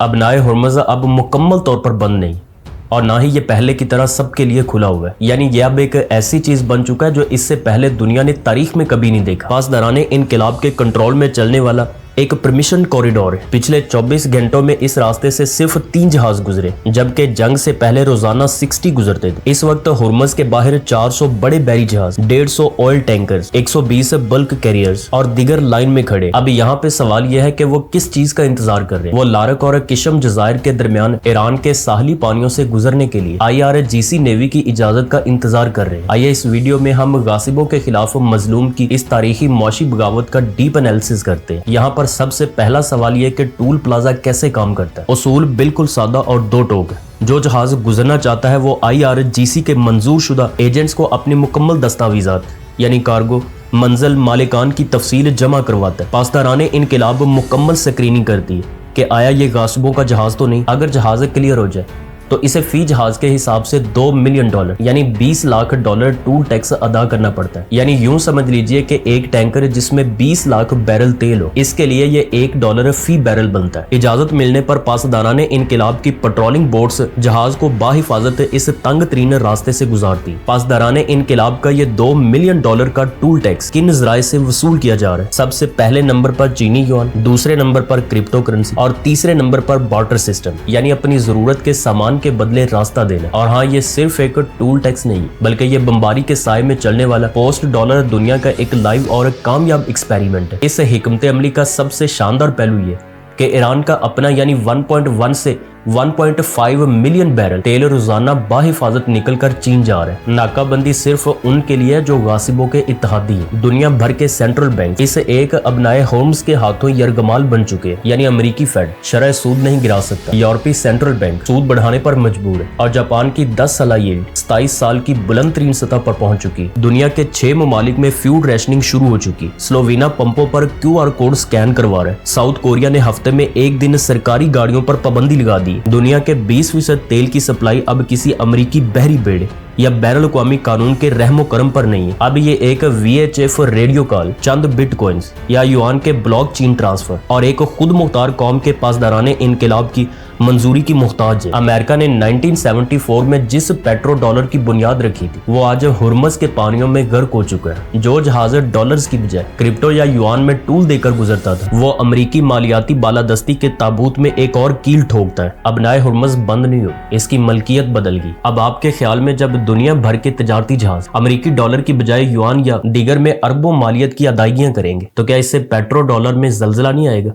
ابنائے Hormuz اب مکمل طور پر بند نہیں اور نہ ہی یہ پہلے کی طرح سب کے لیے کھلا ہوا ہے، یعنی یہ اب ایک ایسی چیز بن چکا ہے جو اس سے پہلے دنیا نے تاریخ میں کبھی نہیں دیکھا۔ پاسداران انقلاب کے کنٹرول میں چلنے والا ایک پرمیشن کوریڈور ہے۔ پچھلے 24 گھنٹوں میں اس راستے سے صرف 3 جہاز گزرے، جبکہ جنگ سے پہلے روزانہ 60 گزرتے تھے۔ اس وقت ہرمز کے باہر 400 بڑے بحری جہاز، 150 آئل ٹینکرز، 120 بلک کیریئرز اور دیگر لائن میں کھڑے۔ اب یہاں پہ سوال یہ ہے کہ وہ کس چیز کا انتظار کر رہے ہیں؟ وہ لارک اور کشم جزائر کے درمیان ایران کے ساحلی پانیوں سے گزرنے کے لیے IRGC نیوی کی اجازت کا انتظار کر رہے ہیں۔ آئیے اس ویڈیو میں ہم غاصبوں کے خلاف مظلوم کی اس تاریخی معاشی بغاوت کا ڈیپ انالیسس کرتے ہیں۔ یہاں پر سب سے پہلا سوال یہ کہ ٹول پلازا کیسے کام کرتا ہے۔ اصول بالکل سادہ اور دو ٹوک ہے۔ جو جہاز گزرنا چاہتا ہے وہ IRGC کے منظور شدہ ایجنٹس کو اپنی مکمل دستاویزات یعنی کارگو، منزل، مالکان کی تفصیل جمع کرواتا ہے۔ پاسداران انقلاب مکمل سکریننگ کرتی ہے کہ آیا یہ غاصبوں کا جہاز تو نہیں۔ اگر جہاز کلیئر ہو جائے تو اسے فی جہاز کے حساب سے $2 ملین یعنی $20 لاکھ ٹول ٹیکس ادا کرنا پڑتا ہے۔ یعنی یوں سمجھ لیجئے کہ ایک ٹینکر جس میں 20 لاکھ بیرل تیل ہو، اس کے لیے یہ $1 فی بیرل بنتا ہے۔ اجازت ملنے پر پاسداران انقلاب کی پٹرولنگ بوٹس جہاز کو بحفاظت اس تنگ ترین راستے سے گزارتی۔ پاسداران انقلاب کا یہ $2 ملین کا ٹول ٹیکس کن ذرائع سے وصول کیا جا رہا ہے؟ سب سے پہلے نمبر پر چینی یوان، دوسرے نمبر پر کرپٹو کرنسی اور تیسرے نمبر پر بارٹر سسٹم، یعنی اپنی ضرورت کے سامان کے بدلے راستہ دینا۔ اور ہاں، یہ صرف ایک ٹول ٹیکس نہیں بلکہ یہ بمباری کے سائے میں چلنے والا پوسٹ ڈالر دنیا کا ایک لائیو اور کامیاب ایکسپیریمنٹ ہے۔ اس حکمت عملی کا سب سے شاندار پہلو یہ کہ ایران کا اپنا یعنی 1.1 سے 1.5 ملین بیرل تیل روزانہ بحفاظت نکل کر چین جا رہا ہے۔ ناکہ بندی صرف ان کے لیے جو غاصبوں کے اتحادی ہیں۔ دنیا بھر کے سینٹرل بینک اس ایک ابنائے ہرمز کے ہاتھوں یرغمال بن چکے ہیں، یعنی امریکی فیڈ شرح سود نہیں گرا سکتا، یورپی سینٹرل بینک سود بڑھانے پر مجبور ہے اور جاپان کی 10 سالہ ییلڈ 27 سال کی بلند ترین سطح پر پہنچ چکی۔ دنیا کے 6 ممالک میں فیوڈ ریشننگ شروع ہو چکی۔ سلووینا پمپوں پر QR کوڈ سکین کروا رہا ہے۔ ساؤتھ کوریا نے ہفتے میں ایک دن سرکاری گاڑیوں پر پابندی لگا دی۔ دنیا کے 20% تیل کی سپلائی اب کسی امریکی بحری بیڑے یا بین الاقوامی قانون کے رحم و کرم پر نہیں ہے۔ اب یہ ایک VHF ریڈیو کال، چند بٹ کوئنز یا یوان کے بلاک چین ٹرانسفر اور ایک خود مختار قوم کے پاسداران انقلاب کی منظوری کی محتاج ہے۔ امریکہ نے 1974 میں جس پیٹرو ڈالر کی بنیاد رکھی تھی وہ آج ہرمز کے پانیوں میں غرق ہو چکا ہے۔ جو جہاز ڈالرز کی بجائے کرپٹو یا یوان میں ٹول دے کر گزرتا تھا وہ امریکی مالیاتی بالادستی کے تابوت میں ایک اور کیل ٹھوکتا ہے۔ اب نئے ہرمز بند نہیں ہو، اس کی ملکیت بدل گئی۔ اب آپ کے خیال میں جب دنیا بھر کے تجارتی جہاز امریکی ڈالر کی بجائے یوان یا دیگر میں اربوں مالیت کی ادائیگیاں کریں گے تو کیا اس سے پیٹرو ڈالر میں زلزلہ نہیں آئے گا؟